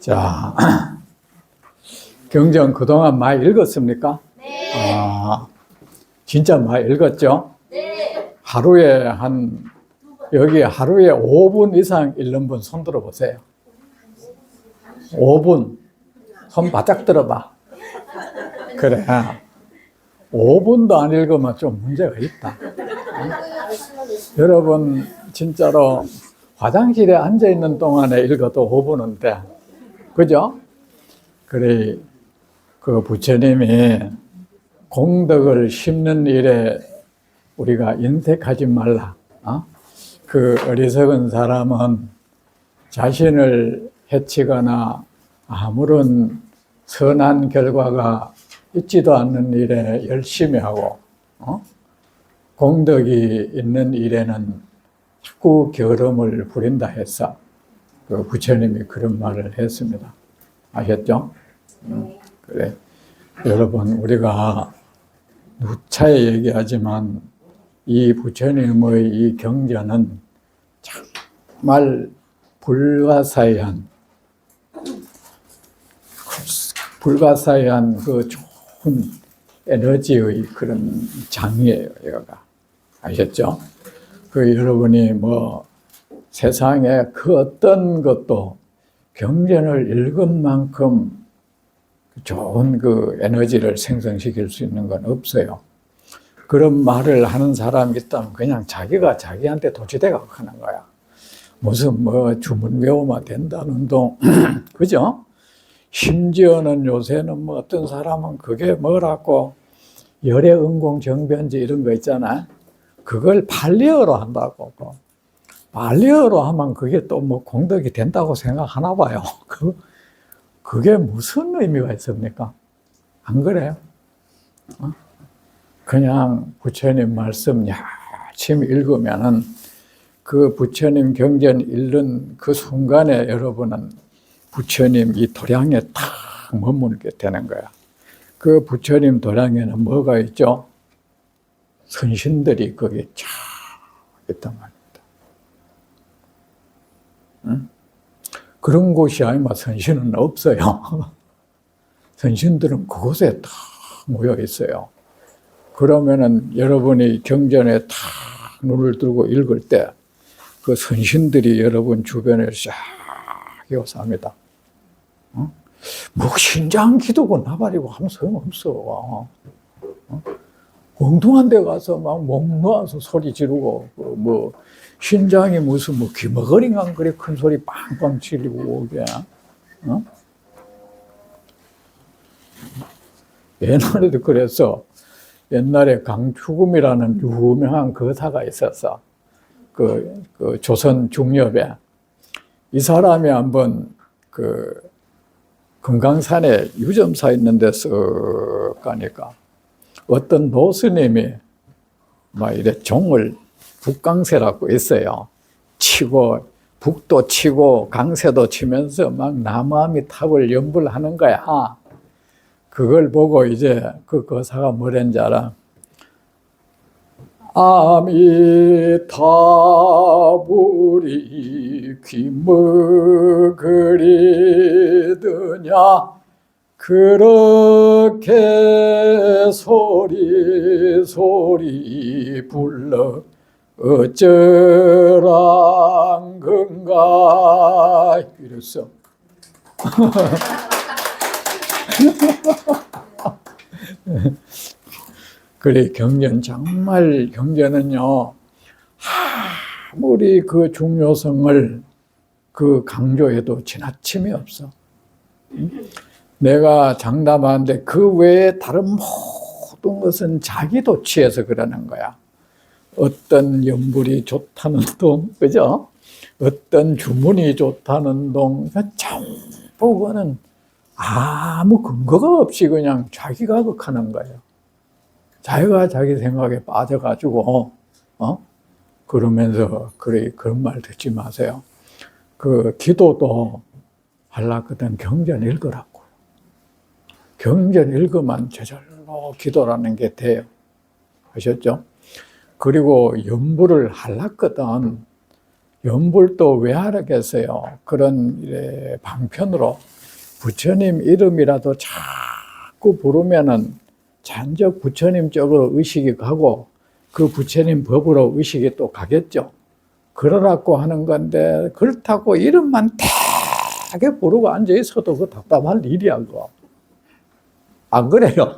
자, 경전 그동안 많이 읽었습니까? 네. 진짜 많이 읽었죠? 네. 여기 하루에 5분 이상 읽는 분 손 들어 보세요. 5분. 손 바짝 들어봐. 그래. 5분도 안 읽으면 좀 문제가 있다. 여러분, 진짜로 화장실에 앉아 있는 동안에 읽어도 5분은 돼. 그죠? 그래, 그 부처님이 공덕을 심는 일에 우리가 인색하지 말라. 그 어리석은 사람은 자신을 해치거나 아무런 선한 결과가 있지도 않는 일에 열심히 하고, 공덕이 있는 일에는 자꾸 게으름을 부린다 해서 그 부처님이 그런 말을 했습니다. 아셨죠? 그래. 여러분, 우리가 누차에 얘기하지만 이 부처님의 이 경전은 정말 불가사의한 그 좋은 에너지의 그런 장이에요, 여기가. 아셨죠? 그 여러분이 세상에 그 어떤 것도 경전을 읽은 만큼 좋은 그 에너지를 생성시킬 수 있는 건 없어요. 그런 말을 하는 사람이 있다면 그냥 자기가 자기한테 도취돼가 하는 거야. 무슨 주문 외우면 된다는 동, 그죠? 심지어는 요새는 어떤 사람은 그게 뭐라고 열애응공정변지 이런 거 있잖아. 그걸 발리어로 한다고. 발리어로 하면 그게 또 공덕이 된다고 생각하나 봐요. 그게 무슨 의미가 있습니까? 안 그래요? 그냥 부처님 말씀 열심히 읽으면은 그 부처님 경전 읽는 그 순간에 여러분은 부처님 이 도량에 탁 머물게 되는 거야. 그 부처님 도량에는 뭐가 있죠? 선신들이 거기 쫙 있단 말입니다. 응? 그런 곳이 아니면 선신은 없어요. 선신들은 그곳에 다 모여 있어요. 그러면은 여러분이 경전에 탁 눈을 들고 읽을 때 그 선신들이 여러분 주변에 쫙 요사합니다. 신장 기도고 나발이고 하면 소용없어. 엉뚱한 데 가서 막 목 놓아서 소리 지르고, 신장이 무슨 귀머거리만 그래 큰 소리 빵빵 치리고, 그게. 옛날에도 그래서, 옛날에 강추금이라는 유명한 거사가 있었어. 그 조선 중엽에. 이 사람이 한번 금강산에 유점사 있는 데서 가니까 어떤 노스님이 이래 종을 북강세라고 있어요. 치고, 북도 치고, 강세도 치면서 나무아미 탑을 연불하는 거야. 그걸 보고 이제 그 거사가 뭐랬는지 알아? 아미타불이 귀먹으리더냐 그렇게 소리 불러 어쩌란 건가 이랬어. 그래, 정말 경전은요, 아무리 그 중요성을 강조해도 지나침이 없어. 내가 장담하는데 그 외에 다른 모든 것은 자기도 취해서 그러는 거야. 어떤 연불이 좋다는 동, 그죠? 어떤 주문이 좋다는 동, 전부 그거는 아무 근거가 없이 그냥 자기가 하는 거예요. 자기가 자기 생각에 빠져가지고, 그러면서, 그런 말 듣지 마세요. 기도도 하려거든 경전 읽으라고. 경전 읽으면 저절로 기도라는 게 돼요. 아셨죠? 그리고 연불을 하려거든 연불도 왜 하라겠어요? 그런 방편으로 부처님 이름이라도 자꾸 부르면은 잔적 부처님 쪽으로 의식이 가고 그 부처님 법으로 의식이 또 가겠죠. 그러라고 하는 건데 그렇다고 이름만 되게 부르고 앉아 있어도 그 답답한 일이야 그거. 안 그래요?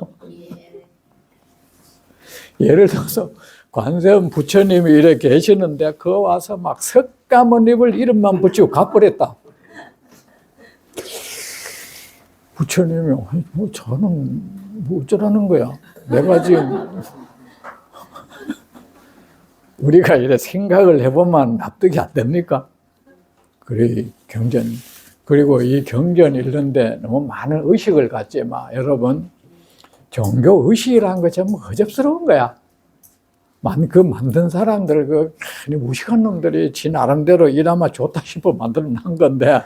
예를 들어서 관세음 부처님이 이렇게 계시는데 그 와서 막 석가모니를 이름만 붙이고 가버렸다. 부처님이 뭐 저는 뭐 어쩌라는 거야. 내가 지금 우리가 이래 생각을 해보면 납득이 안 됩니까? 그래 경전 그리고 이 경전 읽는데 너무 많은 의식을 갖지 마. 여러분 종교 의식이라는 거 전부 허접스러운 거야. 그 만든 사람들 그 무식한 놈들이 지 나름대로 이나마 좋다 싶어 만들어 놓은 건데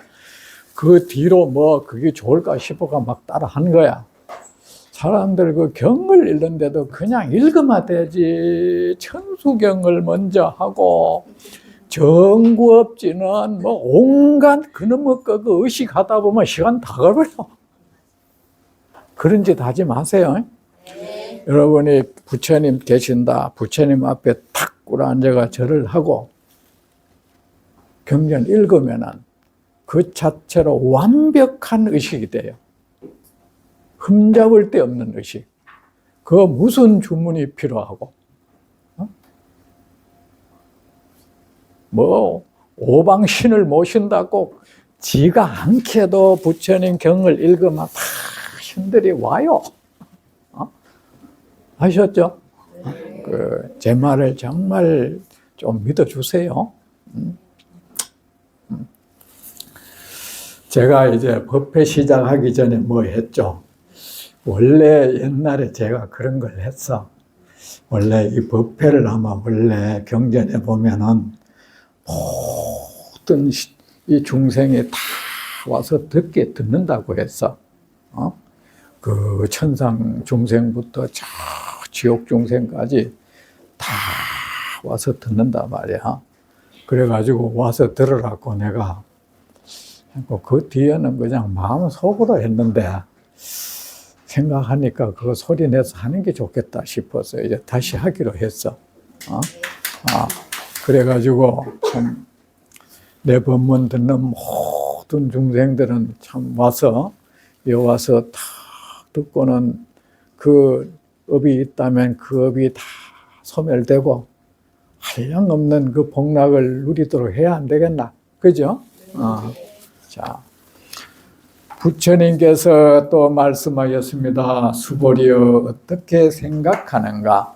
그 뒤로 뭐 그게 좋을까 싶어가 막 따라 한 거야. 사람들 그 경을 읽는데도 그냥 읽으면 되지. 천수경을 먼저 하고 정구업지는 뭐 온갖 그놈의 그 의식하다 보면 시간 다 가버려. 그런 짓 하지 마세요. 네. 여러분이 부처님 계신다. 부처님 앞에 탁 꿇어앉아가 절을 하고 경전 읽으면은 그 자체로 완벽한 의식이 돼요. 흠잡을 데 없는 의식. 그 무슨 주문이 필요하고, 뭐 오방신을 모신다고 지가 않게도 부처님 경을 읽으면 다 신들이 와요. 아셨죠? 제 말을 정말 좀 믿어주세요. 제가 이제 법회 시작하기 전에 뭐 했죠? 원래 옛날에 제가 그런 걸 했어. 원래 이 법회를 아마 원래 경전에 보면은 모든 이 중생이 다 와서 듣는다고 했어. 그 천상 중생부터 저 지옥 중생까지 다 와서 듣는다 말이야. 그래가지고 와서 들으라고 내가 그 뒤에는 그냥 마음속으로 했는데 생각하니까 그거 소리 내서 하는 게 좋겠다 싶어서 이제 다시 하기로 했어. 그래가지고 참 내 법문 듣는 모든 중생들은 참 와서 다 듣고는 그 업이 있다면 그 업이 다 소멸되고 한량없는 그 복락을 누리도록 해야 안 되겠나? 그죠? 자, 부처님께서 또 말씀하셨습니다. 수보리여 어떻게 생각하는가?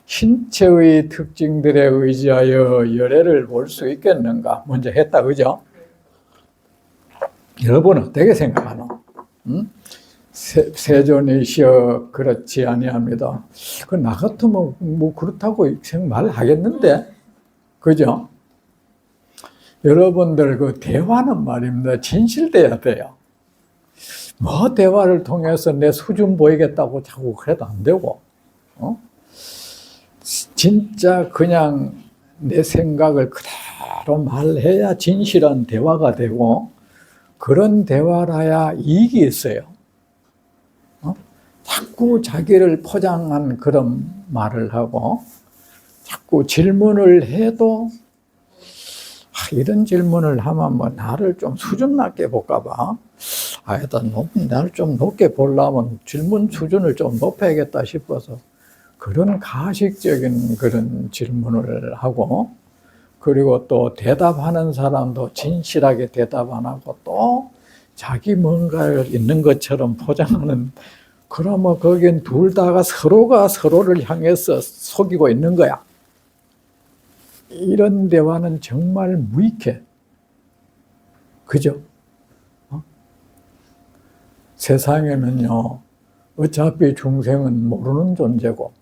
신체의 특징들에 의지하여 열애를 볼 수 있겠는가? 먼저 했다, 그죠? 여러분은 어떻게 생각하노? 세존이시여 그렇지 아니합니다. 그 나 같으면 뭐 그렇다고 말하겠는데, 그죠? 여러분들 그 대화는 말입니다. 진실돼야 돼요. 뭐 대화를 통해서 내 수준 보이겠다고 자꾸 그래도 안 되고, 진짜 그냥 내 생각을 그대로 말해야 진실한 대화가 되고 그런 대화라야 이익이 있어요. 자꾸 자기를 포장한 그런 말을 하고 자꾸 질문을 해도 이런 질문을 하면 뭐 나를 좀 수준 낮게 볼까 봐. 일단 나를 좀 높게 보려면 질문 수준을 좀 높여야겠다 싶어서 그런 가식적인 그런 질문을 하고 그리고 또 대답하는 사람도 진실하게 대답 안 하고 또 자기 뭔가를 있는 것처럼 포장하는 그러면 거긴 둘 다가 서로가 서로를 향해서 속이고 있는 거야. 이런 대화는 정말 무익해. 그죠? 세상에는요, 어차피 중생은 모르는 존재고,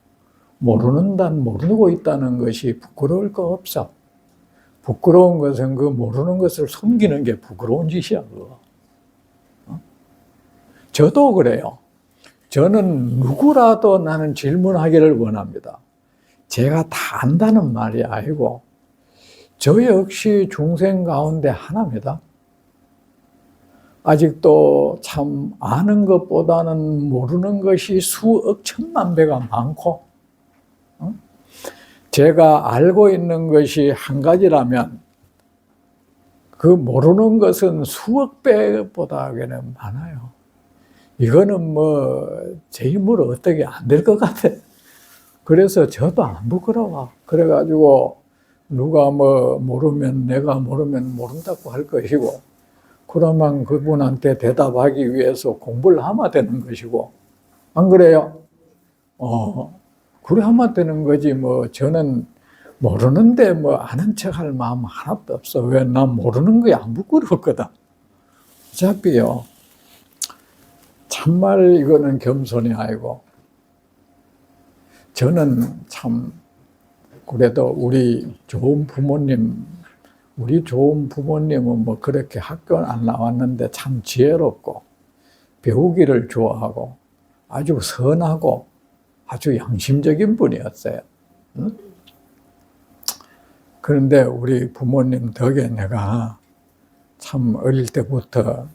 모르고 있다는 것이 부끄러울 거 없어. 부끄러운 것은 그 모르는 것을 숨기는 게 부끄러운 짓이야, 그거. 저도 그래요. 저는 누구라도 나는 질문하기를 원합니다. 제가 다 안다는 말이 아니고, 저 역시 중생 가운데 하나입니다. 아직도 참 아는 것보다는 모르는 것이 수억 천만 배가 많고, 제가 알고 있는 것이 한 가지라면 그 모르는 것은 수억 배보다 많아요. 이거는 제 힘으로 어떻게 안 될 것 같아. 그래서 저도 안 부끄러워. 그래가지고 누가 모르면 내가 모르면 모른다고 할 것이고, 그러면 그분한테 대답하기 위해서 공부를 하면 되는 것이고, 안 그래요? 그래 하면 되는 거지. 저는 모르는데 아는 척 할 마음 하나도 없어. 왜? 난 모르는 거에 안 부끄럽거든. 어차피요. 참말 이거는 겸손이 아니고, 저는 참 그래도 우리 좋은 부모님은 그렇게 학교 안 나왔는데 참 지혜롭고 배우기를 좋아하고 아주 선하고 아주 양심적인 분이었어요. 응? 그런데 우리 부모님 덕에 내가 참 어릴 때부터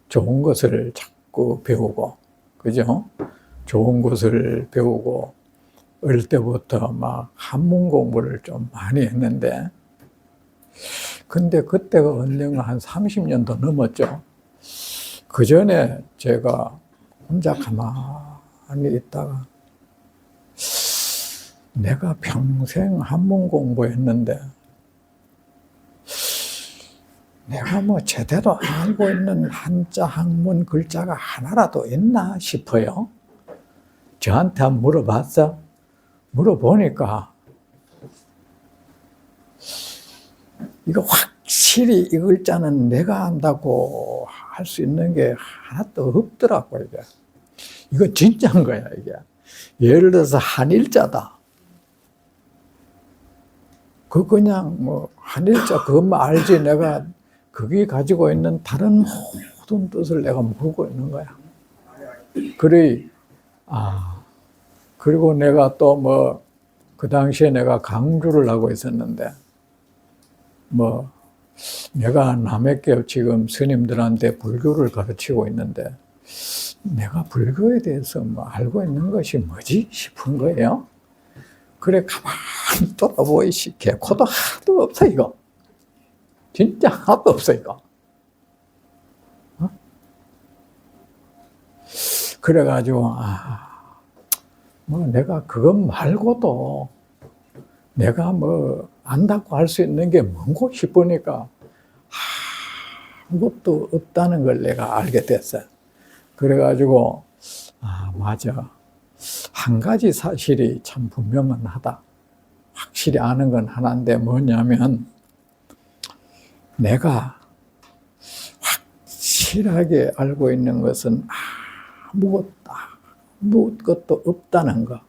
좋은 것을 자꾸 배우고, 그죠? 좋은 것을 배우고, 어릴 때부터 막 한문 공부를 좀 많이 했는데, 근데 그때가 언젠가 한 30년도 넘었죠. 그 전에 제가 혼자 가만히 있다가, 내가 평생 한문 공부했는데, 내가 제대로 알고 있는 한자 한문 글자가 하나라도 있나 싶어요. 저한테 한번 물어봤어. 물어보니까 이거 확실히 이 글자는 내가 안다고 할 수 있는 게 하나도 없더라고. 이거 진짜인 거야. 이게 예를 들어서 한일자다. 그냥 한일자 그것만 알지, 내가 그게 가지고 있는 다른 모든 뜻을 내가 모르고 있는 거야. 그리고 내가 또 그 당시에 내가 강주를 하고 있었는데, 내가 남에게 지금 스님들한테 불교를 가르치고 있는데, 내가 불교에 대해서 알고 있는 것이 뭐지 싶은 거예요. 그래, 가만히 돌아보이시, 개코도 하나도 없어, 이거. 진짜 하나도 없어, 이거. 그래가지고, 내가 그것 말고도 내가 안다고 할 수 있는 게 뭔고 싶으니까 아무것도 없다는 걸 내가 알게 됐어요. 그래가지고, 맞아. 한 가지 사실이 참 분명은 하다. 확실히 아는 건 하나인데 뭐냐면, 내가 확실하게 알고 있는 것은 아무것도 없다는 거.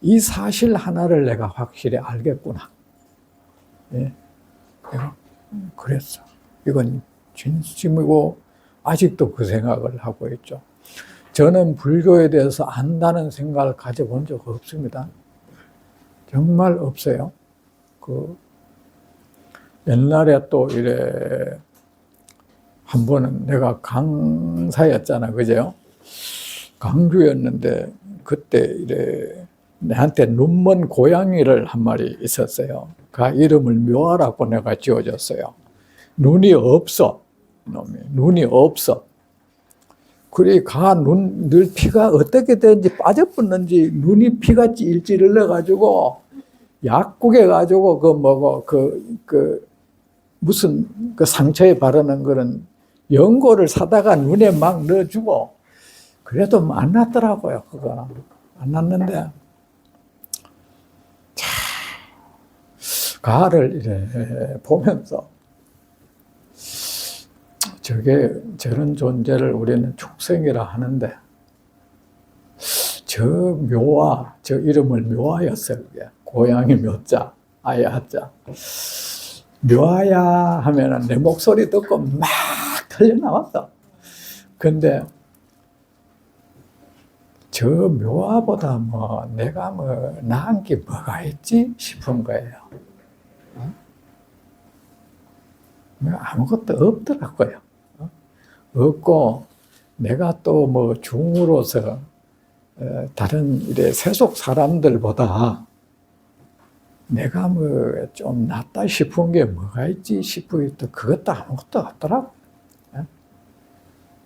이 사실 하나를 내가 확실히 알겠구나. 예. 내가 그랬어. 이건 진심이고 아직도 그 생각을 하고 있죠. 저는 불교에 대해서 안다는 생각을 가져본 적 없습니다. 정말 없어요. 옛날에 또 한 번은 내가 강사였잖아, 그죠? 강주였는데 그때 내한테 눈먼 고양이를 한 마리 있었어요. 그 이름을 묘아라고 내가 지어줬어요. 눈이 없어. 눈이 없어. 그래, 늘 피가 어떻게 되는지 빠져붙는지 눈이 피가 찔찔 흘러가지고 약국에 가지고 무슨 상처에 바르는 그런 연고를 사다가 눈에 막 넣어주고, 그래도 안 났더라고요. 그거 안 났는데, 가를 보면서 저런 존재를 우리는 축생이라 하는데, 저 이름을 묘아였어요. 고양이 묘자, 아야자. 묘아야 하면은 내 목소리 듣고 막 틀려 나왔어. 근데 저 묘아보다 내가 나은 게 뭐가 있지 싶은 거예요. 아무것도 없더라고요. 없고 내가 또 뭐 중으로서 다른 이래 세속 사람들보다 내가 뭐 좀 낫다 싶은 게 뭐가 있지 싶고 또 그것도 아무것도 없더라고.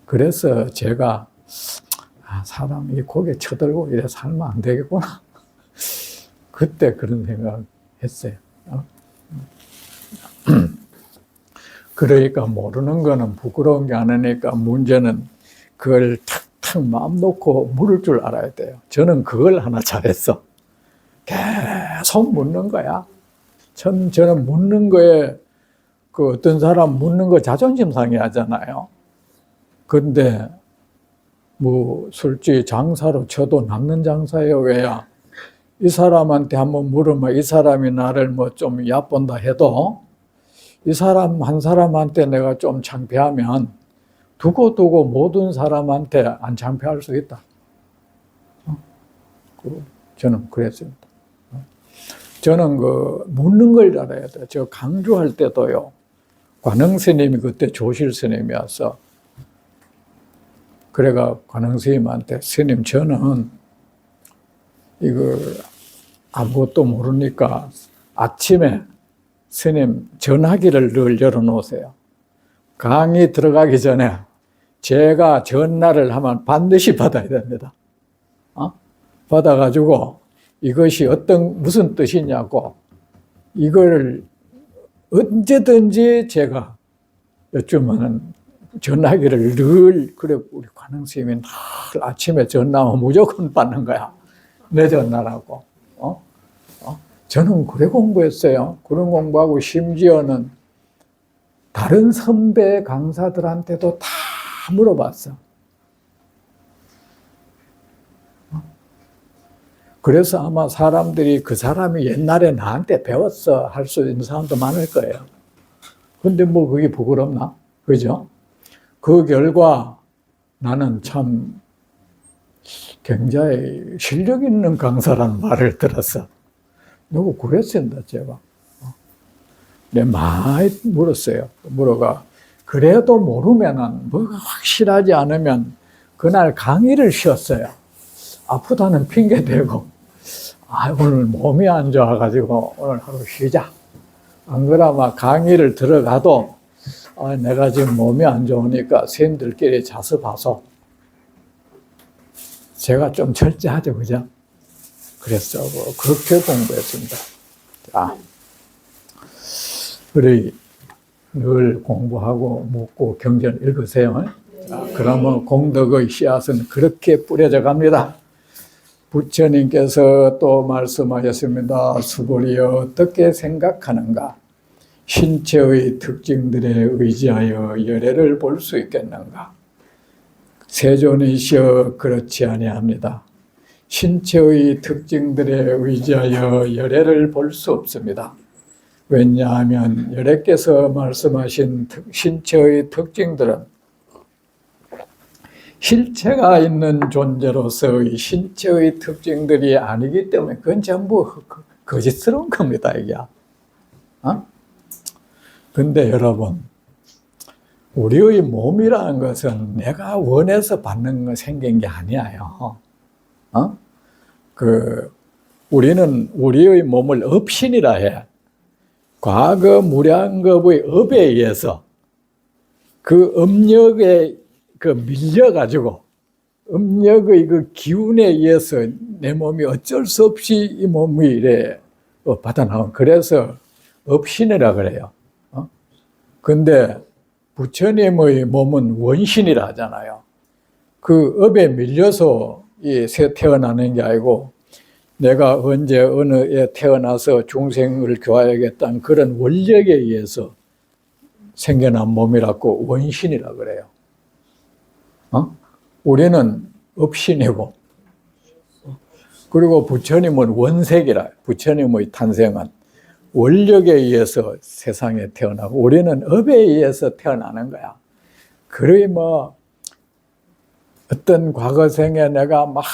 그래서 제가 사람이 고개 쳐들고 이래 살면 안 되겠구나. 그때 그런 생각 했어요. 그러니까 모르는 거는 부끄러운 게 아니니까 문제는 그걸 탁탁 마음 놓고 물을 줄 알아야 돼요. 저는 그걸 하나 잘했어. 계속 묻는 거야. 저는 묻는 거에 그 어떤 사람 묻는 거 자존심 상해 하잖아요. 근데 뭐 솔직히 장사로 쳐도 남는 장사예요. 왜야? 이 사람한테 한번 물으면 이 사람이 나를 뭐 좀 얕본다 해도 이 사람 한 사람한테 내가 좀 창피하면 두고두고 모든 사람한테 안 창피할 수 있다. 저는 그랬습니다. 저는 그 묻는 걸 알아야 돼요. 저 강주할 때도요. 관흥 스님이 그때 조실 스님이었어. 그래가 관흥 스님한테 스님 저는 이거 아무것도 모르니까 아침에 스님 전화기를 늘 열어놓으세요. 강의 들어가기 전에 제가 전화를 하면 반드시 받아야 됩니다. 받아가지고 이것이 무슨 뜻이냐고 이걸 언제든지 제가 여쭈면은 전화기를 늘 그래 우리 관흥 스님이 늘 아침에 전화하면 무조건 받는 거야. 내 전화라고. 저는 그래 공부했어요. 그런 공부하고 심지어는 다른 선배 강사들한테도 다 물어봤어. 그래서 아마 사람들이 그 사람이 옛날에 나한테 배웠어 할 수 있는 사람도 많을 거예요. 근데 뭐 그게 부끄럽나? 그죠? 그 결과 나는 참 굉장히 실력 있는 강사라는 말을 들었어. 누구 그랬습니다, 제가. 내 많이 물었어요. 물어가. 그래도 모르면은, 뭐가 확실하지 않으면, 그날 강의를 쉬었어요. 아프다는 핑계 대고, 오늘 몸이 안 좋아가지고, 오늘 하루 쉬자. 안 그러면 강의를 들어가도, 내가 지금 몸이 안 좋으니까, 선생님들끼리 자습하소. 제가 좀 철저하죠, 그죠? 그랬어. 그렇게 공부했습니다. 자, 그래, 늘 공부하고 묻고 경전 읽으세요. 자, 그러면 공덕의 씨앗은 그렇게 뿌려져 갑니다. 부처님께서 또 말씀하셨습니다. 수고리여 어떻게 생각하는가? 신체의 특징들에 의지하여 열애를 볼 수 있겠는가? 세존이시여 그렇지 아니합니다. 신체의 특징들에 의지하여 열애를 볼 수 없습니다. 왜냐하면 열애께서 말씀하신 신체의 특징들은 실체가 있는 존재로서의 신체의 특징들이 아니기 때문에 그건 전부 거짓스러운 겁니다, 이게. 근데 여러분, 우리의 몸이라는 것은 내가 원해서 받는 거 생긴 게 아니에요. 우리는 우리의 몸을 업신이라 해. 과거 무량겁의 업에 의해서 그 업력에 밀려가지고 업력의 그 기운에 의해서 내 몸이 어쩔 수 없이 이 몸이 이래 받아 나온. 그래서 업신이라 그래요. 근데 부처님의 몸은 원신이라 하잖아요. 그 업에 밀려서 새 태어나는 게 아니고 내가 언제 어느 에 태어나서 중생을 교화하겠다는 그런 원력에 의해서 생겨난 몸이라고 원신이라 그래요. 우리는 업신이고 그리고 부처님은 원색이라. 부처님의 탄생은 원력에 의해서 세상에 태어나고 우리는 업에 의해서 태어나는 거야. 그러니 뭐 어떤 과거생에 내가 막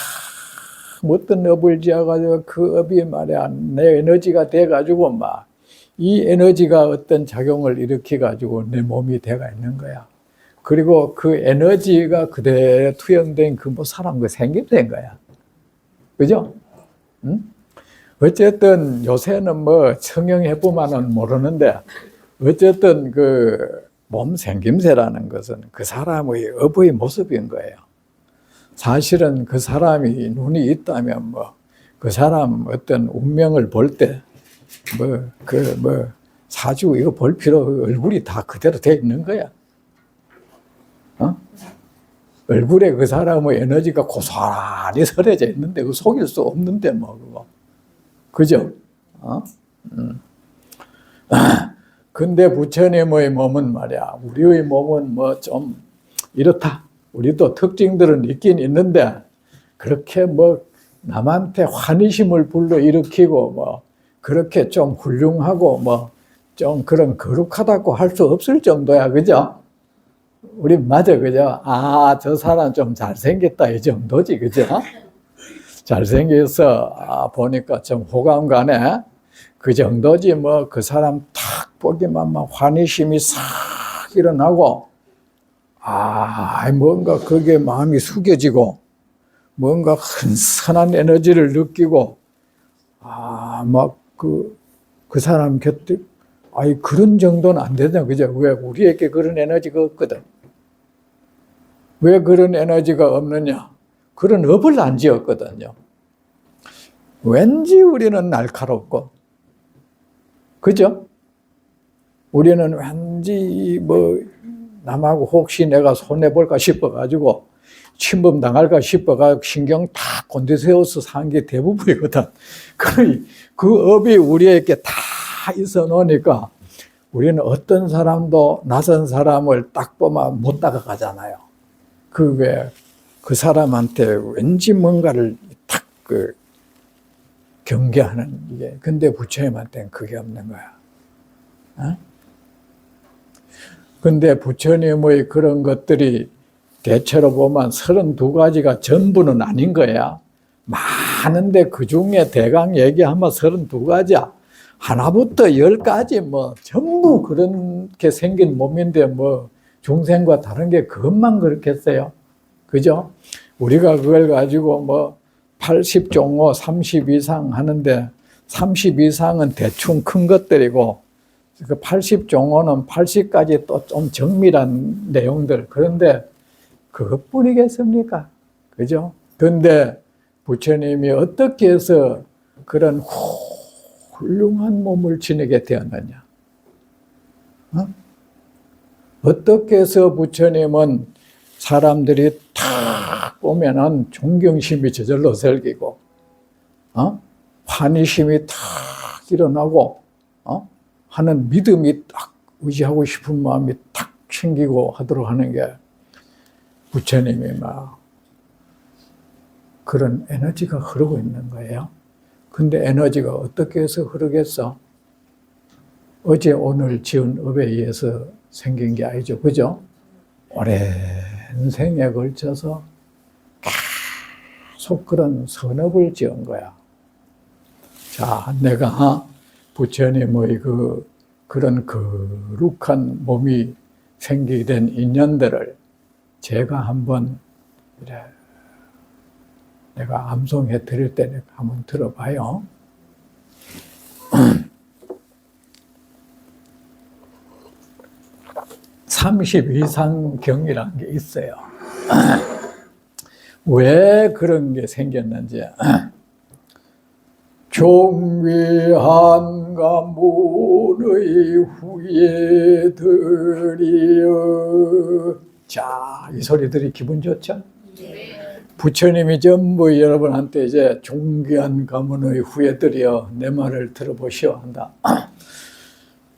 어떤 업을 지어가지고 그 업이 말이야 내 에너지가 돼가지고 막 이 에너지가 어떤 작용을 일으켜 가지고 내 몸이 돼가 있는 거야. 그리고 그 에너지가 그대로 투영된 그 뭐 사람 그 생김새인 거야. 그죠? 응? 어쨌든 요새는 뭐 성형해보면은 모르는데 어쨌든 그 몸 생김새라는 것은 그 사람의 업의 모습인 거예요. 사실은 그 사람이 눈이 있다면 뭐 그 사람 어떤 운명을 볼 때 사주 이거 볼 필요 얼굴이 다 그대로 돼 있는 거야. 어? 얼굴에 그 사람의 에너지가 고스란히 서려져 있는데 그 속일 수 없는데 뭐 그거. 그죠? 근데 부처님의 몸은 말이야. 우리의 몸은 뭐 좀 이렇다. 우리도 특징들은 있긴 있는데 그렇게 뭐 남한테 환희심을 불러일으키고 뭐 그렇게 좀 훌륭하고 뭐 좀 그런 거룩하다고 할 수 없을 정도야. 그죠? 우리 맞아. 그죠? 아, 저 사람 좀 잘생겼다. 이 정도지. 그죠? 잘생겨서 보니까 좀 호감 가네. 그 정도지 뭐 그 사람 탁 보기만 막 환희심이 싹 일어나고 뭔가 그게 마음이 숙여지고 뭔가 흔선한 에너지를 느끼고 막 그 사람 곁에 그런 정도는 안 되냐. 그죠? 왜 우리에게 그런 에너지가 없거든. 왜 그런 에너지가 없느냐? 그런 업을 안 지었거든요. 왠지 우리는 날카롭고, 그죠? 우리는 왠지 뭐 남하고 혹시 내가 손해볼까 싶어가지고 침범 당할까 싶어가 신경 다 곤두세워서 산 게 대부분이거든. 그 업이 우리에게 다 있어 놓으니까 우리는 어떤 사람도 낯선 사람을 딱 보면 못 다가가잖아요. 그 사람한테 왠지 뭔가를 딱 경계하는 이게. 근데 부처님한테는 그게 없는 거야. 어? 근데 부처님의 그런 것들이 대체로 보면 32가지가 전부는 아닌 거야. 많은데 그 중에 대강 얘기하면 32가지야. 하나부터 10까지 뭐 전부 그렇게 생긴 몸인데 뭐 중생과 다른 게 그것만 그렇겠어요. 그죠? 우리가 그걸 가지고 뭐 80종호 30 이상 하는데 30 이상은 대충 큰 것들이고 그 80종호는 80까지 또 좀 정밀한 내용들. 그런데 그것뿐이겠습니까? 그죠? 근데 부처님이 어떻게 해서 그런 훌륭한 몸을 지니게 되었느냐? 어떻게 해서 부처님은 사람들이 탁 보면은 존경심이 저절로 생기고, 환희심이 탁 일어나고, 하는 믿음이 딱 의지하고 싶은 마음이 탁 생기고 하도록 하는 게 부처님이 막 그런 에너지가 흐르고 있는 거예요. 근데 에너지가 어떻게 해서 흐르겠어? 어제 오늘 지은 업에 의해서 생긴 게 아니죠. 그죠? 오랜 생에 걸쳐서 계속 그런 선업을 지은 거야. 자, 내가 부처님의 그런 거룩한 몸이 생기게 된 인연들을 제가 한번 내가 암송해 드릴 때 한번 들어봐요. 32상 경이라는 게 있어요. 왜 그런 게 생겼는지. 종위한 가문의 후예들이여. 자, 이 소리들이 기분 좋죠? 부처님이 전부 여러분한테 이제 존귀한 가문의 후예들이여 내 말을 들어보시오 한다.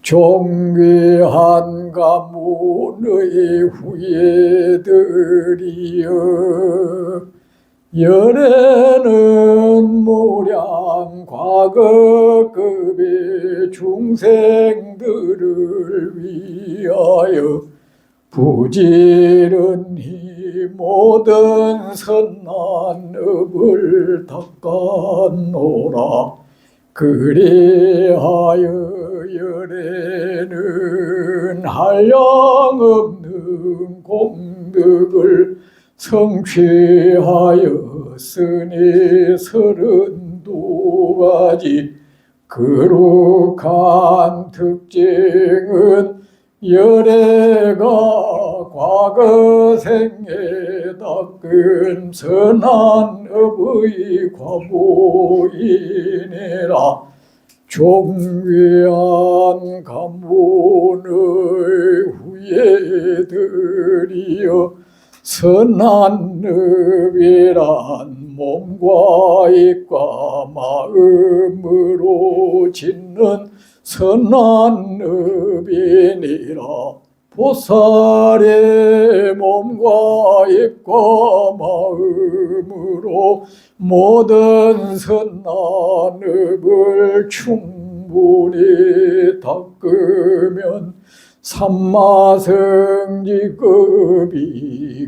존귀한 가문의 후예들이여 열애는 무량 과거급의 중생들을 위하여 부지런히 모든 선한 업을 닦아노라. 그리하여 열에는 한량없는 공덕을 성취하였으니 32가지 거룩한 특징은 열애가 과거 생에 닦은 선한 업의 과보이니라. 종귀한 가문의 후예들이여 선한 업이란 몸과 입과 마음으로 짓는 선한 업이니라. 보살의 몸과 입과 마음으로 모든 선한 업을 충분히 닦으면 삼마성지급이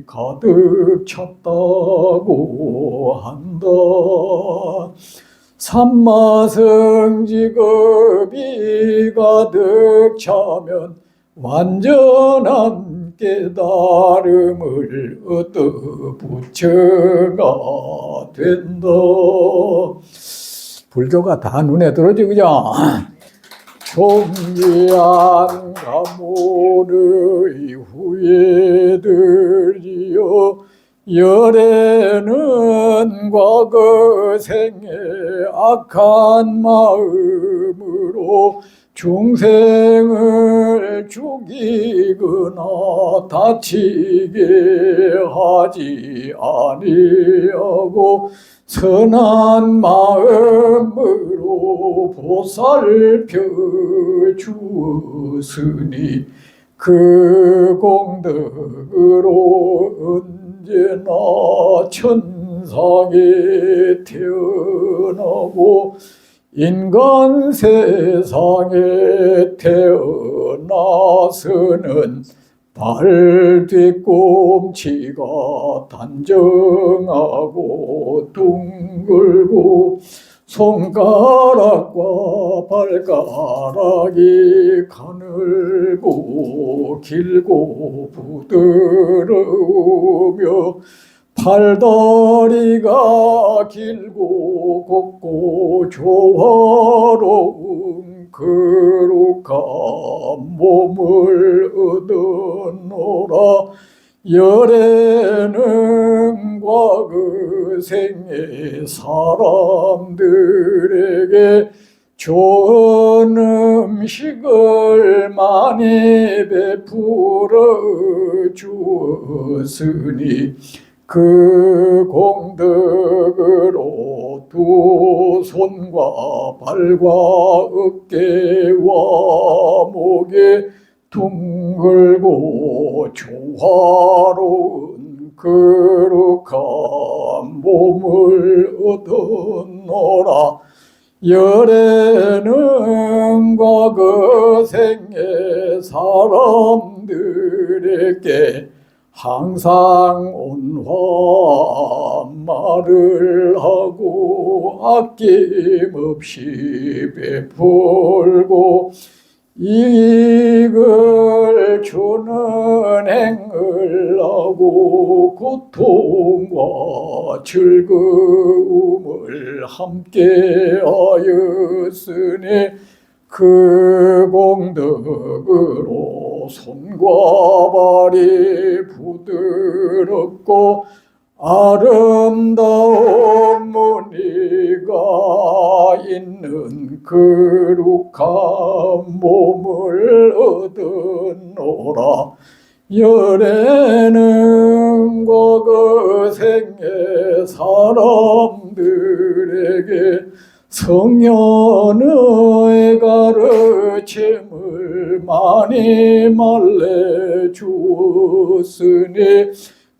가득 찼다고 한다. 삼마성지급이 가득 차면 완전한 깨달음을 얻어 부처가 된다. 불교가 다 눈에 들어오지, 그죠? 존귀한 가문의 후예들이여 열에는 과거 생에 악한 마음으로 중생을 죽이거나 다치게 하지 아니하고 선한 마음으로 보살펴 주었으니 그 공덕으로 언제나 천상에 태어나고 인간 세상에 태어나서는 발 뒤꿈치가 단정하고 둥글고 손가락과 발가락이 가늘고 길고 부드러우며 팔다리가 길고 곱고 조화로운 거룩한 몸을 얻어노라. 열에는 과거 생애 사람들에게 좋은 음식을 많이 베풀어 주었으니 그 공덕으로 두 손과 발과 어깨와 목에 둥글고 조화로운 거룩한 몸을 얻어노라. 열에는 과거 생애 사람들에게 항상 온화한 말을 하고 아낌없이 베풀고 이익을 주는 행을 하고 고통과 즐거움을 함께 하였으니 그 공덕으로 손과 발이 부드럽고 아름다운 무늬가 있는 거룩한 몸을 얻어노라. 열에는 과거 생애 사람들에게 성현의 가르침을 많이 말해주었으니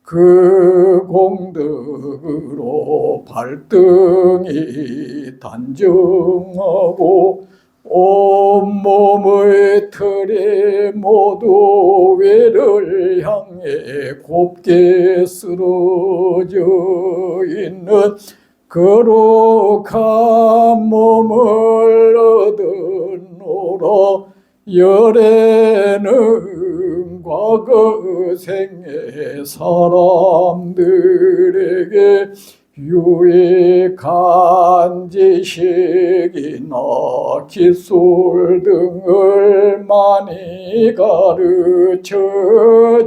그 공덕으로 발등이 단정하고 온몸의 털이 모두 외를 향해 곱게 쓰러져 있는 거룩한 몸을 얻어노라. 얻었노라. 열애는 과거 생의 사람들에게 유익한 지식이나 기술 등을 많이 가르쳐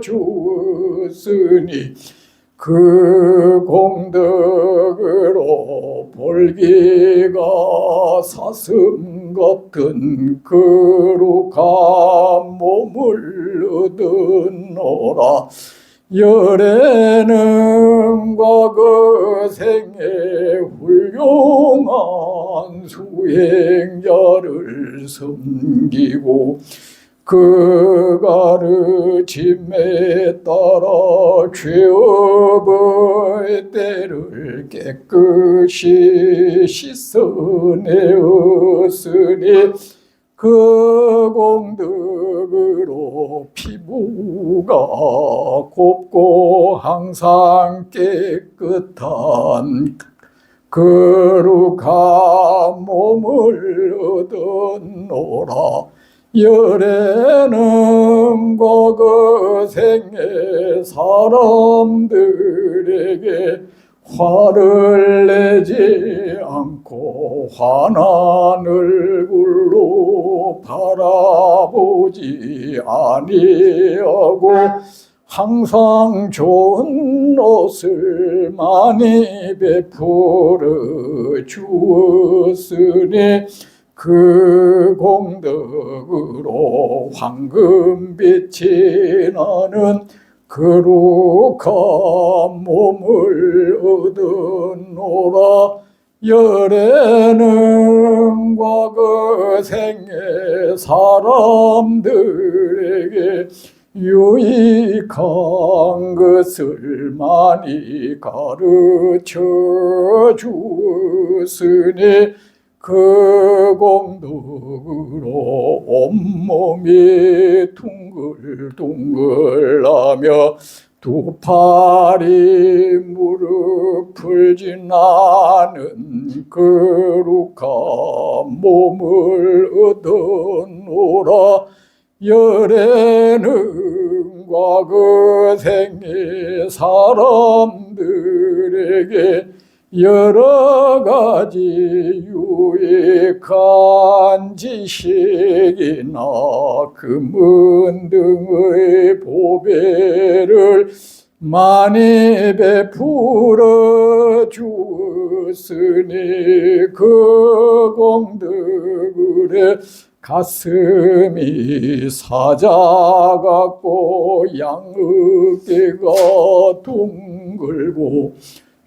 주었으니 그 공덕으로 볼기가 사슴 같은 거룩한 몸을 얻었노라. 열애는 과거 생에 훌륭한 수행자를 섬기고 그 가르침에 따라 죄업의 때를 깨끗이 씻어내었으니 그 공덕으로 피부가 곱고 항상 깨끗한 거룩한 몸을 얻었노라. 열애는 과거 생의 사람들에게 화를 내지 않고 환한 얼굴로 바라보지 아니하고 항상 좋은 옷을 많이 베풀어 주었으니 그 공덕으로 황금빛이 나는 거룩한 몸을 얻었노라. 열애는 과거 생의 사람들에게 유익한 것을 많이 가르쳐 주었으니 그 공덕으로 온몸이 둥글둥글하며 두 팔이 무릎을 지나는 거룩한 몸을 얻었노라. 열애는 과거 생의 사람들에게 여러 가지 유익한 지식이나 금은 등의 보배를 많이 베풀어 주었으니 그 공덕을에 가슴이 사자 같고 양어깨가 둥글고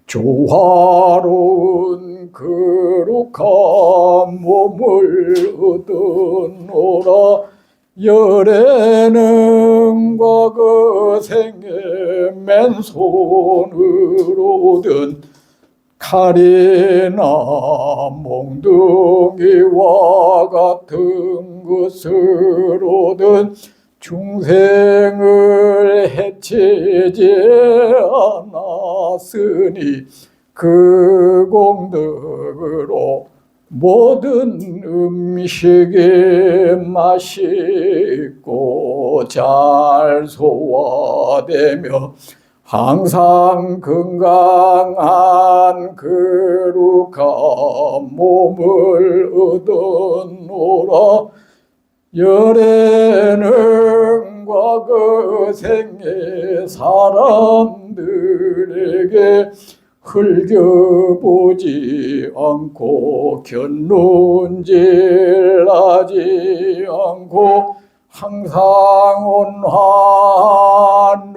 조화로운 거룩한 몸을 얻었노라. 열애는 과거 생에 맨손으로 든 칼이나 몽둥이와 같은 것으로든 중생을 해치지 않았으니 그 공덕으로 모든 음식이 맛있고 잘 소화되며 항상 건강한 거룩한 몸을 얻었노라. 열애는 과거 생의 사람들에게 흘겨보지 않고 견눈질하지 않고 항상 온화한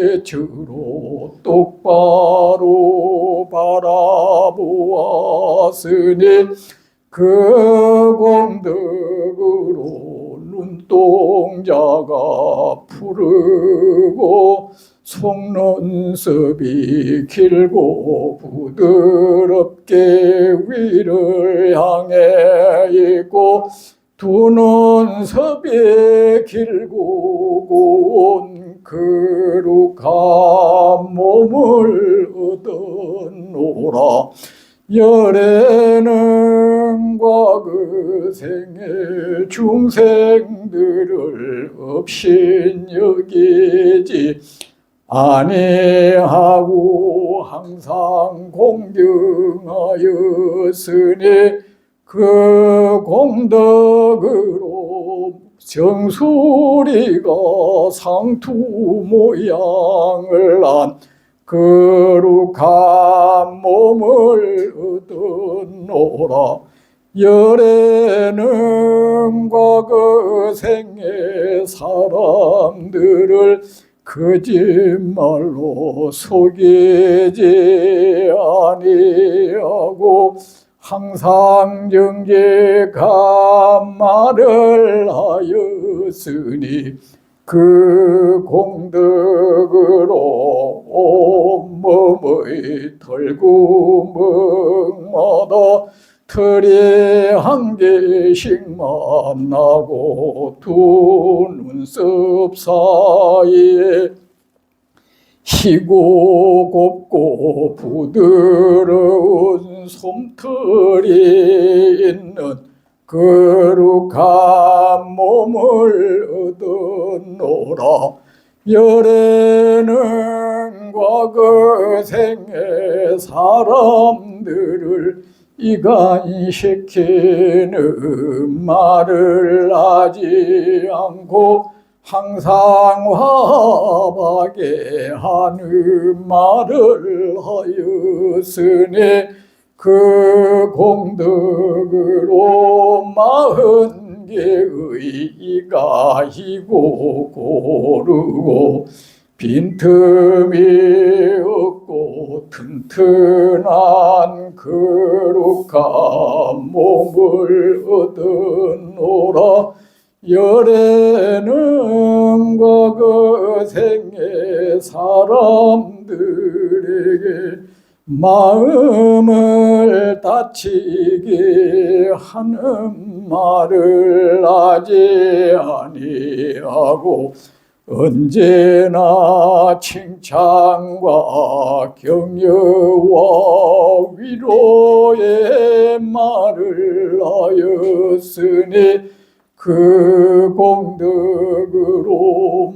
눈빛으로 똑바로 바라보았으니 그 공덕으로 눈동자가 푸르고 속눈썹이 길고 부드럽게 위를 향해 있고 두 눈썹이 길고 고운 거룩한 몸을 얻었노라. 열애는과 그 생애 중생들을 업신여기지 아니하고 항상 공경하였으니 그 공덕으로 정수리가 상투 모양을 한 거룩한 몸을 얻었노라. 열애는과 그 생애 사람들을 거짓말로 속이지 아니하고 항상 정직한 말을 하였으니 그 공덕으로 온몸의 털구멍마다 털이 한 개씩만 나고 두 눈썹 사이에 희고 곱고 부드러운 솜털이 있는 거룩한 몸을 얻었노라. 열애는과 그 생애 사람들을 이간시키는 말을 하지 않고 항상 화합하게 하는 말을 하였으니 그 공덕으로 40개의 이가 희고 고르고 빈틈이 없고 튼튼한 거룩한 몸을 얻었노라. 열애는과 그 생애 사람들에게 마음을 다치게 하는 말을 하지 아니하고 언제나 칭찬과 격려와 위로의 말을 하였으니 그 공덕으로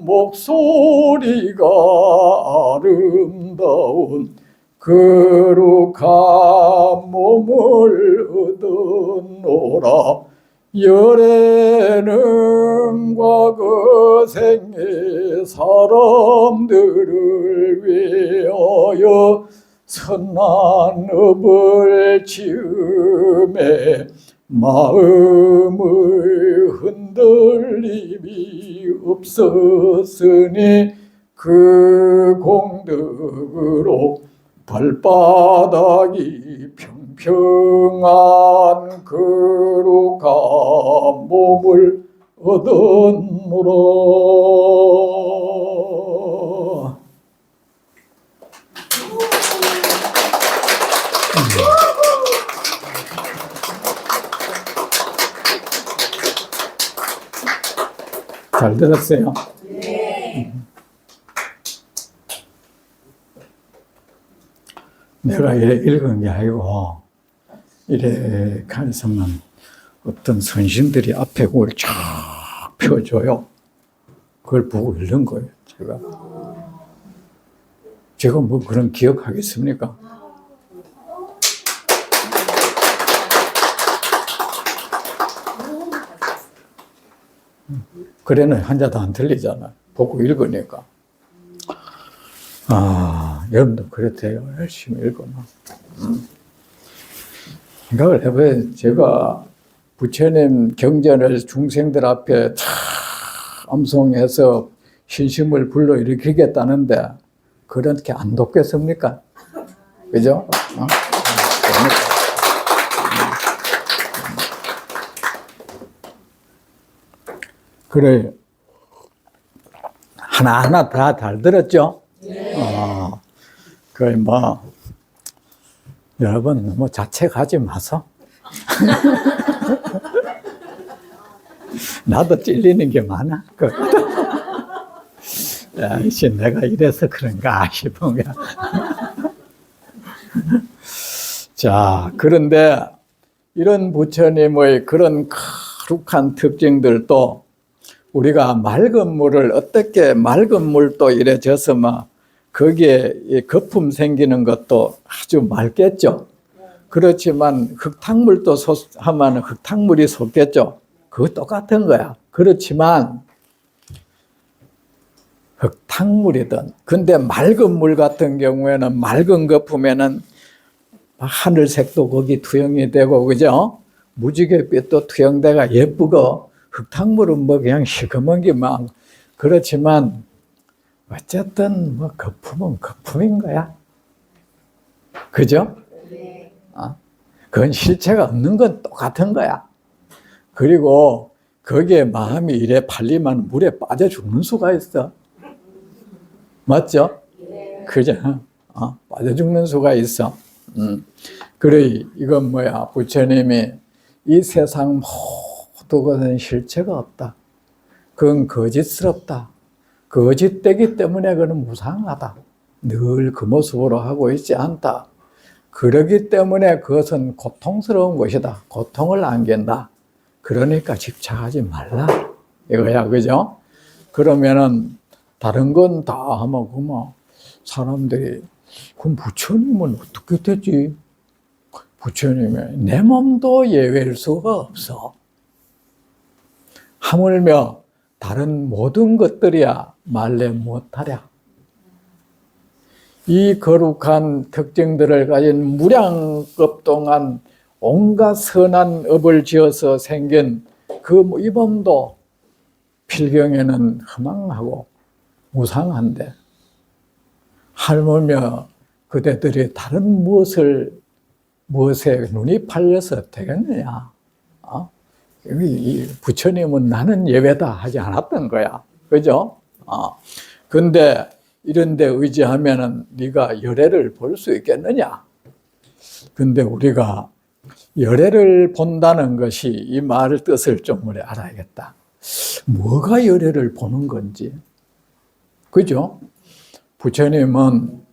목소리가 아름다운 거룩한 몸을 얻었노라. 열애는과 그 생애 사람들을 위하여 선한 업을 지음에 마음의 흔들림이 없었으니 그 공덕으로 발바닥이 평평한 거룩한 몸을 얻었노라. 잘 들었어요? 네. 내가 이래 읽은 게 아니고 이래 가르치면 어떤 선신들이 앞에 그걸 쫙 펴줘요. 그걸 보고 읽는 거예요, 제가 뭐 그런 기억하겠습니까? 그래는 한자도 안 틀리잖아. 보고 읽으니까. 아, 여러분도 그렇대요. 열심히 읽어놔. 생각을 해봐요. 제가 부처님 경전을 중생들 앞에 다 암송해서 신심을 불러일으키겠다는데 그렇게 안 돕겠습니까? 그죠? 그래, 하나하나 다 잘 들었죠? 네. 여러분, 너무 자책하지 마서. 나도 찔리는 게 많아. 야, 이씨, 내가 이래서 그런가 싶은 거야. 자, 그런데 이런 부처님의 그런 거룩한 특징들도 우리가 맑은 물을 어떻게 맑은 물도 이래 져서만 거기에 거품 생기는 것도 아주 맑겠죠. 그렇지만 흙탕물도 하면 흙탕물이 솟겠죠. 그거 똑같은 거야. 그렇지만 흙탕물이든 근데 맑은 물 같은 경우에는 맑은 거품에는 하늘색도 거기 투영이 되고 그죠? 무지갯빛도 투영돼가 예쁘고 흙탕물은 뭐 그냥 시커먼 게막 그렇지만 어쨌든 뭐 거품은 거품인 거야. 그죠? 그건 실체가 없는 건 똑같은 거야. 그리고 거기에 마음이 이래 팔리면 물에 빠져 죽는 수가 있어. 맞죠? 그죠? 빠져 죽는 수가 있어. 그래, 이건 뭐야? 부처님이 이 세상 모든 것은 실체가 없다. 그건 거짓스럽다. 거짓되기 때문에 그는 무상하다. 늘 그 모습으로 하고 있지 않다. 그러기 때문에 그것은 고통스러운 것이다. 고통을 안긴다. 그러니까 집착하지 말라. 이거야, 그죠? 그러면은 다른 건 다 하면 그만 사람들이 그럼 부처님은 어떻게 되지? 부처님의 내 몸도 예외일 수가 없어. 하물며 다른 모든 것들이야 말래 못하랴. 이 거룩한 특징들을 가진 무량급 동안 온갖 선한 업을 지어서 생긴 이 몸도 필경에는 허망하고 무상한데 하물며 그대들이 다른 무엇에 눈이 팔려서 되겠느냐? 이 부처님은 나는 예외다 하지 않았던 거야. 그죠? 근데 이런 데 의지하면은 네가 열애를 볼 수 있겠느냐? 근데 우리가 열애를 본다는 것이 이 말의 뜻을 좀 우리 알아야겠다. 뭐가 열애를 보는 건지. 그죠? 부처님은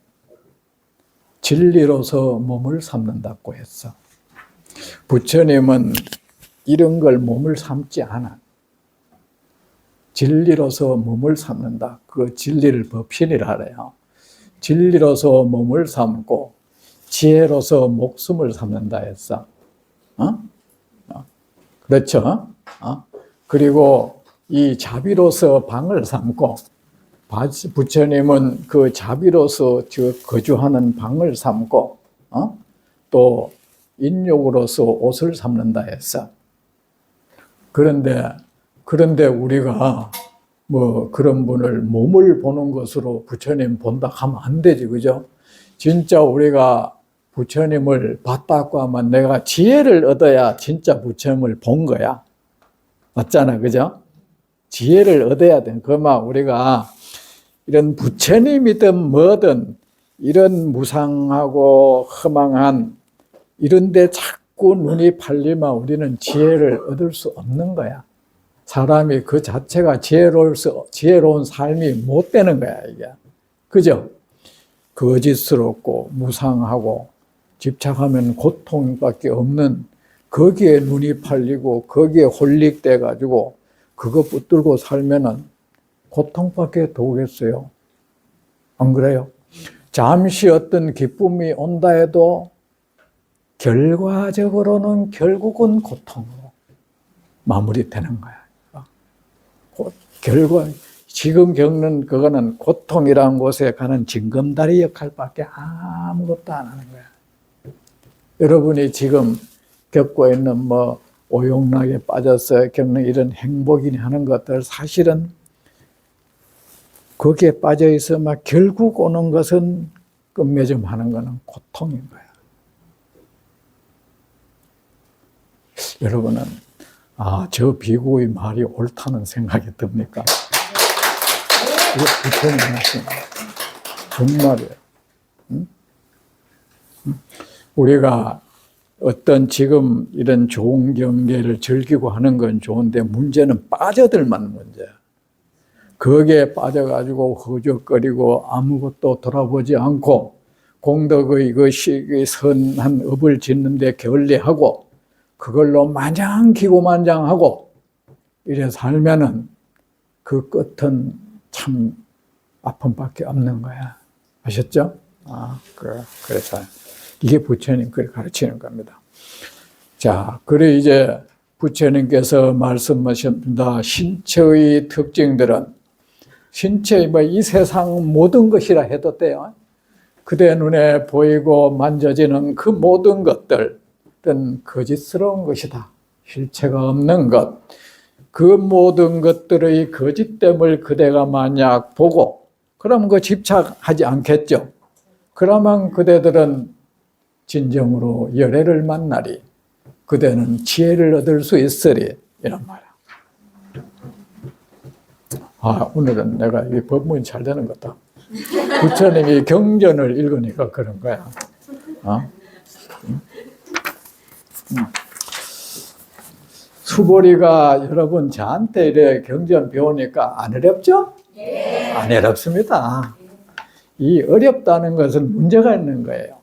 진리로서 몸을 삼는다고 했어. 부처님은 이런 걸 몸을 삼지 않아. 진리로서 몸을 삼는다. 그 진리를 법신이라 그래요. 진리로서 몸을 삼고 지혜로서 목숨을 삼는다 했어. 그렇죠? 그리고 이 자비로서 방을 삼고 부처님은 그 자비로서 거주하는 방을 삼고 또 인욕으로서 옷을 삼는다 했어. 그런데 우리가 뭐 그런 분을 몸을 보는 것으로 부처님 본다 하면 안 되지, 그죠? 진짜 우리가 부처님을 봤다고 하면 내가 지혜를 얻어야 진짜 부처님을 본 거야. 맞잖아, 그죠? 지혜를 얻어야 돼. 그러면 우리가 이런 부처님이든 뭐든 이런 무상하고 허망한 이런 데 자꾸 눈이 팔리면 우리는 지혜를 얻을 수 없는 거야. 사람이 그 자체가 지혜로운 삶이 못 되는 거야, 이게. 그죠? 거짓스럽고 무상하고 집착하면 고통밖에 없는 거기에 눈이 팔리고 거기에 홀릭돼 가지고 그거 붙들고 살면은 고통밖에 더 오겠어요. 안 그래요? 잠시 어떤 기쁨이 온다 해도 결과적으로는 결국은 고통으로 마무리되는 거야. 지금 겪는 그거는 고통이라는 곳에 가는 징검다리 역할밖에 아무것도 안 하는 거야. 여러분이 지금 겪고 있는 뭐 오용락에 빠져서 겪는 이런 행복이니 하는 것들 사실은 거기에 빠져 있어 막 결국 오는 것은 끝맺음하는 것은 고통인 거야. 여러분은 저 비구의 말이 옳다는 생각이 듭니까? 이거 부처님 말씀 정말이에요. 우리가 어떤 지금 이런 좋은 경계를 즐기고 하는 건 좋은데 문제는 빠져들만 문제야. 거기에 빠져가지고 허적거리고 아무것도 돌아보지 않고 공덕의 그 선한 업을 짓는데 게을리하고 그걸로 마냥 기고만장하고 이래 살면은 그 끝은 참 아픔밖에 없는 거야. 아셨죠? 그래서 이게 부처님 그걸 가르치는 겁니다. 자, 그래 이제 부처님께서 말씀하셨습니다. 신체의 특징들은 신체의 이 세상 모든 것이라 해도 돼요. 그대 눈에 보이고 만져지는 그 모든 것들은 거짓스러운 것이다. 실체가 없는 것. 그 모든 것들의 거짓됨을 그대가 만약 보고 그러면 그 집착하지 않겠죠. 그러면 그대들은 진정으로 열애를 만나리. 그대는 지혜를 얻을 수 있으리. 이런 말이야. 오늘은 내가 이 법문이 잘 되는 것 같다. 부처님이 경전을 읽으니까 그런 거야. 수보리가 여러분 저한테 이래 경전 배우니까 안 어렵죠? 네. 안 어렵습니다. 이 어렵다는 것은 문제가 있는 거예요.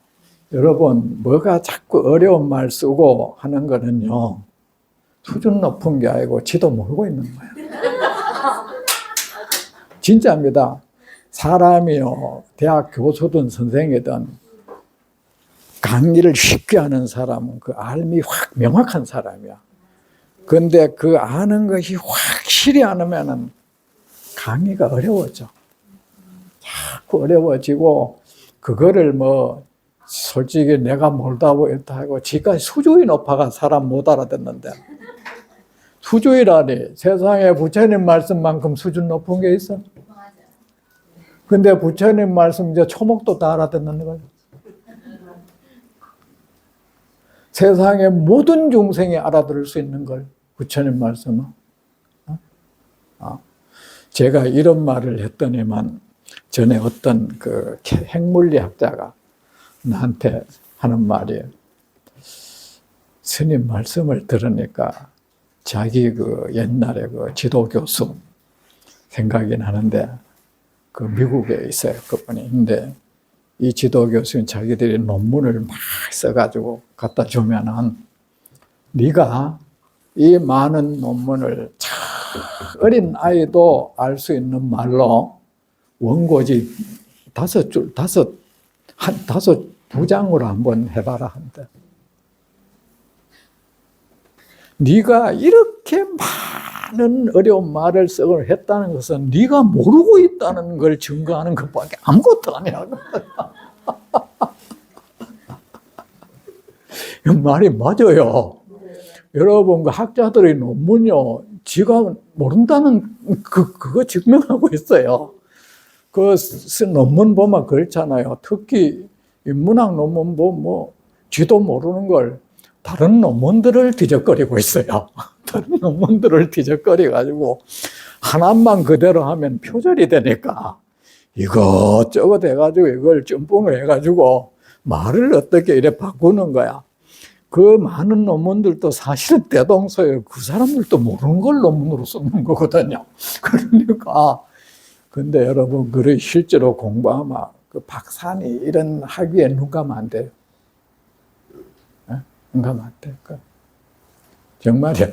여러분 뭐가 자꾸 어려운 말 쓰고 하는 거는요. 수준 높은 게 아니고 지도 모르고 있는 거예요. 진짜입니다. 사람이요. 대학 교수든 선생이든 강의를 쉽게 하는 사람은 그 알미 확 명확한 사람이야. 그런데 그 아는 것이 확실히 않으면은 강의가 어려워져. 자꾸 어려워지고 그거를 솔직히 내가 몰다고 이렇다 하고 지금까지 수주의 높아가 사람 못 알아듣는데 수주의라니 세상에 부처님 말씀만큼 수준 높은 게 있어? 근데 부처님 말씀 이제 초목도 다 알아듣는 거예요. 세상의 모든 중생이 알아들을 수 있는 걸 부처님 말씀은. 제가 이런 말을 했더니만 전에 어떤 그 핵물리학자가 나한테 하는 말이에요. 스님 말씀을 들으니까 자기 그 옛날에 그 지도 교수 생각이 나는데 그 미국에 있어요. 그분이. 근데 이 지도 교수는 자기들이 논문을 막 써가지고 갖다 주면은 네가 이 많은 논문을 어린 아이도 알 수 있는 말로 원고지 5부장으로 한번 해봐라 한대. 네가 이렇게 많은 어려운 말을 쓰고 했다는 것은 네가 모르고 있다는 걸 증거하는 것밖에 아무것도 아니야. 이 말이 맞아요. 여러분, 그 학자들의 논문요, 지가 모른다는 그거 증명하고 있어요. 그 논문 보면 그렇잖아요. 특히 인문학 논문 보면 지도 모르는 걸 다른 논문들을 뒤적거리고 있어요. 다른 논문들을 뒤적거려가지고 하나만 그대로 하면 표절이 되니까 이것저것 해가지고 이걸 짬뽕을 해가지고 말을 어떻게 이래 바꾸는 거야. 그 많은 논문들도 사실은 대동소예요. 그 사람들도 모르는 걸 논문으로 쓰는 거거든요. 그러니까 근데 여러분, 그래 실제로 공부하면 그 박사니 이런 학위에 눈 감으면 안 돼요. 눈 감으면 안 돼요. 정말이야.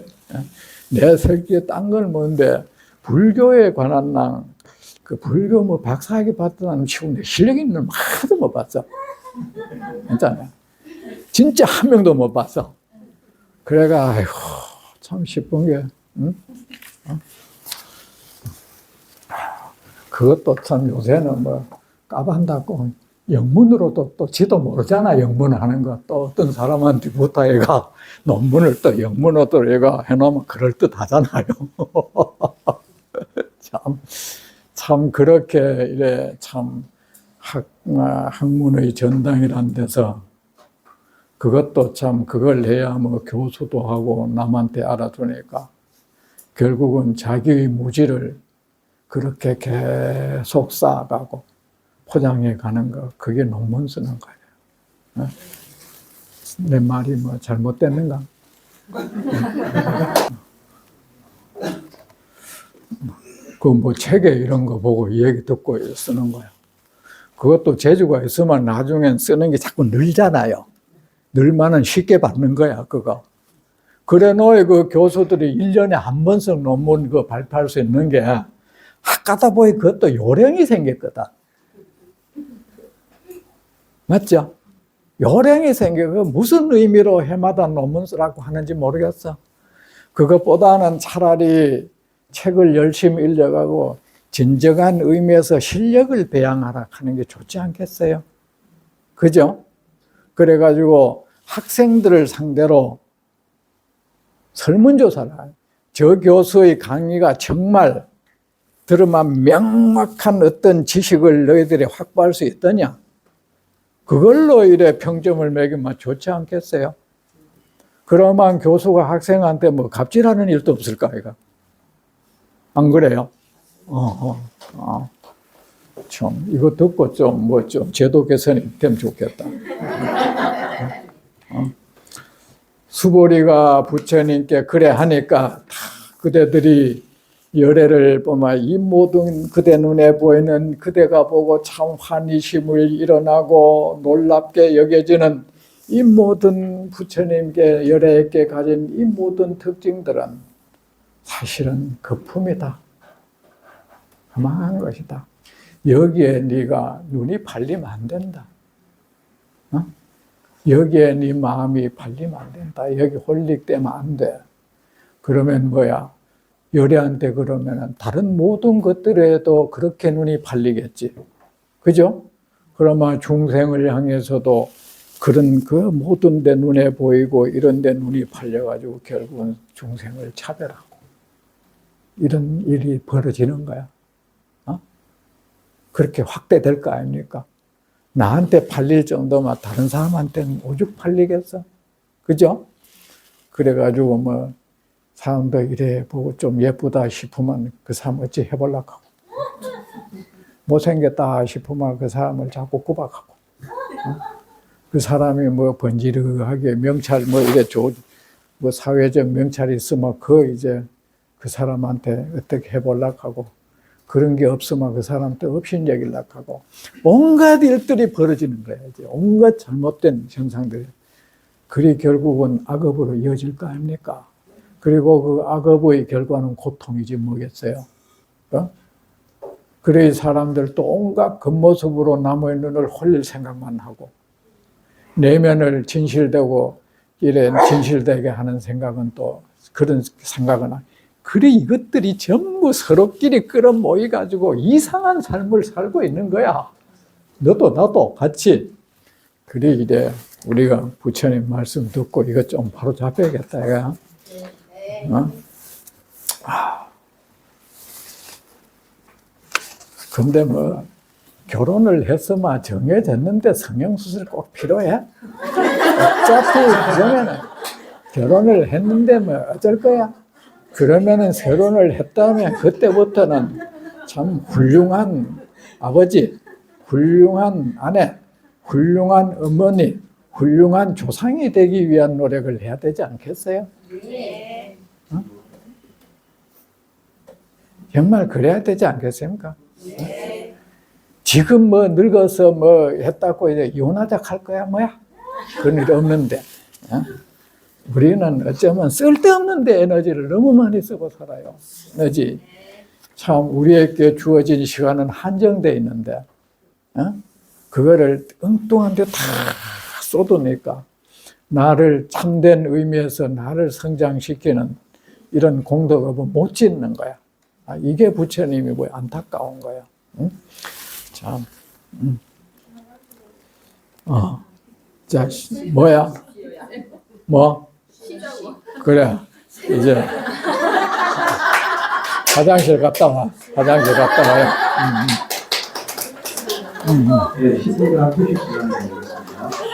내 새끼에 딴 걸 모르는데 불교에 관한 그 불교 박사학위 받던 치고는 실력 있는 하나도 못 봤어. 괜찮아요. 진짜 한 명도 못 봤어. 그래가 아이고 참 싶은 게 그것도 참 요새는 까반다고 영문으로도 또 지도 모르잖아. 영문 하는 거. 또 어떤 사람한테부터 얘가 논문을 또 영문으로 얘가 해놓으면 그럴듯 하잖아요. 참 그렇게 이래 참 학문의 전당이란 데서 그것도 참 그걸 해야 교수도 하고 남한테 알아주니까 결국은 자기의 무지를 그렇게 계속 쌓아가고 포장해 가는 거, 그게 논문 쓰는 거예요. 내 말이 잘못됐는가? 책에 이런 거 보고 얘기 듣고 쓰는 거야. 그것도 재주가 있으면 나중엔 쓰는 게 자꾸 늘잖아요. 늘면은 쉽게 받는 거야, 그거. 그래 놓여 그 교수들이 1년에 한 번씩 논문 그 발표할 수 있는 게 하다 보니 그것도 요령이 생겼거든. 맞죠? 요령이 생기고 무슨 의미로 해마다 논문 쓰라고 하는지 모르겠어. 그것보다는 차라리 책을 열심히 읽어가고 진정한 의미에서 실력을 배양하라 하는 게 좋지 않겠어요? 그죠? 그래가지고 학생들을 상대로 설문조사를 해요. 저 교수의 강의가 정말 들으면 명확한 어떤 지식을 너희들이 확보할 수 있더냐? 그걸로 이래 평점을 매기면 좋지 않겠어요? 그러면 교수가 학생한테 뭐 갑질하는 일도 없을까, 이거? 안 그래요? 참, 이거 듣고 좀 제도 개선이 되면 좋겠다. 수보리가 부처님께 그래 하니까 다 그대들이 열애를 뿜어 이 모든 그대 눈에 보이는 그대가 보고 참 환희심을 일어나고 놀랍게 여겨지는 이 모든 부처님께 열애에게 가진 이 모든 특징들은 사실은 거품이다. 허망한 것이다. 여기에 네가 눈이 팔리면 안 된다. 여기에 네 마음이 팔리면 안 된다. 여기 홀릭되면 안 돼. 그러면 뭐야? 열애한테 그러면은 다른 모든 것들에도 그렇게 눈이 팔리겠지. 그죠? 그러면 중생을 향해서도 그런 그 모든 데 눈에 보이고 이런 데 눈이 팔려가지고 결국은 중생을 차별하고 이런 일이 벌어지는 거야. 그렇게 확대될 거 아닙니까? 나한테 팔릴 정도면 다른 사람한테는 오죽 팔리겠어? 그죠? 그래가지고 뭐 사람도 이래 보고 좀 예쁘다 싶으면 그 사람 어찌 해보려고 하고 못생겼다 싶으면 그 사람을 자꾸 구박하고 그 사람이 뭐 번지르하게 명찰 뭐 이래 뭐 사회적 명찰이 있으면 이제 그 사람한테 어떻게 해보려고 하고 그런 게 없으면 그 사람한테 업신여기려고 하고 온갖 일들이 벌어지는 거야. 이제 온갖 잘못된 현상들. 그리 결국은 악업으로 이어질 거 아닙니까? 그리고 그 악업의 결과는 고통이지 뭐겠어요? 그래 사람들 또 온갖 겉모습으로 남의 눈을 홀릴 생각만 하고 내면을 진실되고 이래 진실되게 하는 생각은 또 그런 생각은 그래 이것들이 전부 서로끼리 끌어모여가지고 이상한 삶을 살고 있는 거야. 너도 나도 같이. 그래 이래 우리가 부처님 말씀 듣고 이거 좀 바로 잡혀야겠다. 이거. 근데 뭐 결혼을 했으면 정해졌는데 성형수술 꼭 필요해? 어차피 그러면은 결혼을 했는데 뭐 어쩔 거야? 그러면은 결혼을 했다면 그때부터는 참 훌륭한 아버지, 훌륭한 아내, 훌륭한 어머니, 훌륭한 조상이 되기 위한 노력을 해야 되지 않겠어요? 네. 정말 그래야 되지 않겠습니까? 네. 지금 뭐 늙어서 뭐 했다고 이제 이혼하자 할 거야 뭐야? 그런 일 없는데. 우리는 어쩌면 쓸데없는 데 에너지를 너무 많이 쓰고 살아요. 에너지. 참 우리에게 주어진 시간은 한정되어 있는데 그거를 엉뚱한 데 다 쏟으니까 나를 참된 의미에서 나를 성장시키는 이런 공덕업은 못 짓는 거야. 이게 부처님이 뭐 안타까운 거야. 참. 자, 뭐야? 뭐? 그래. 이제 화장실 갔다 와. 화장실 갔다 와요. 네, 10분간 휴식 시간 드리겠습니다.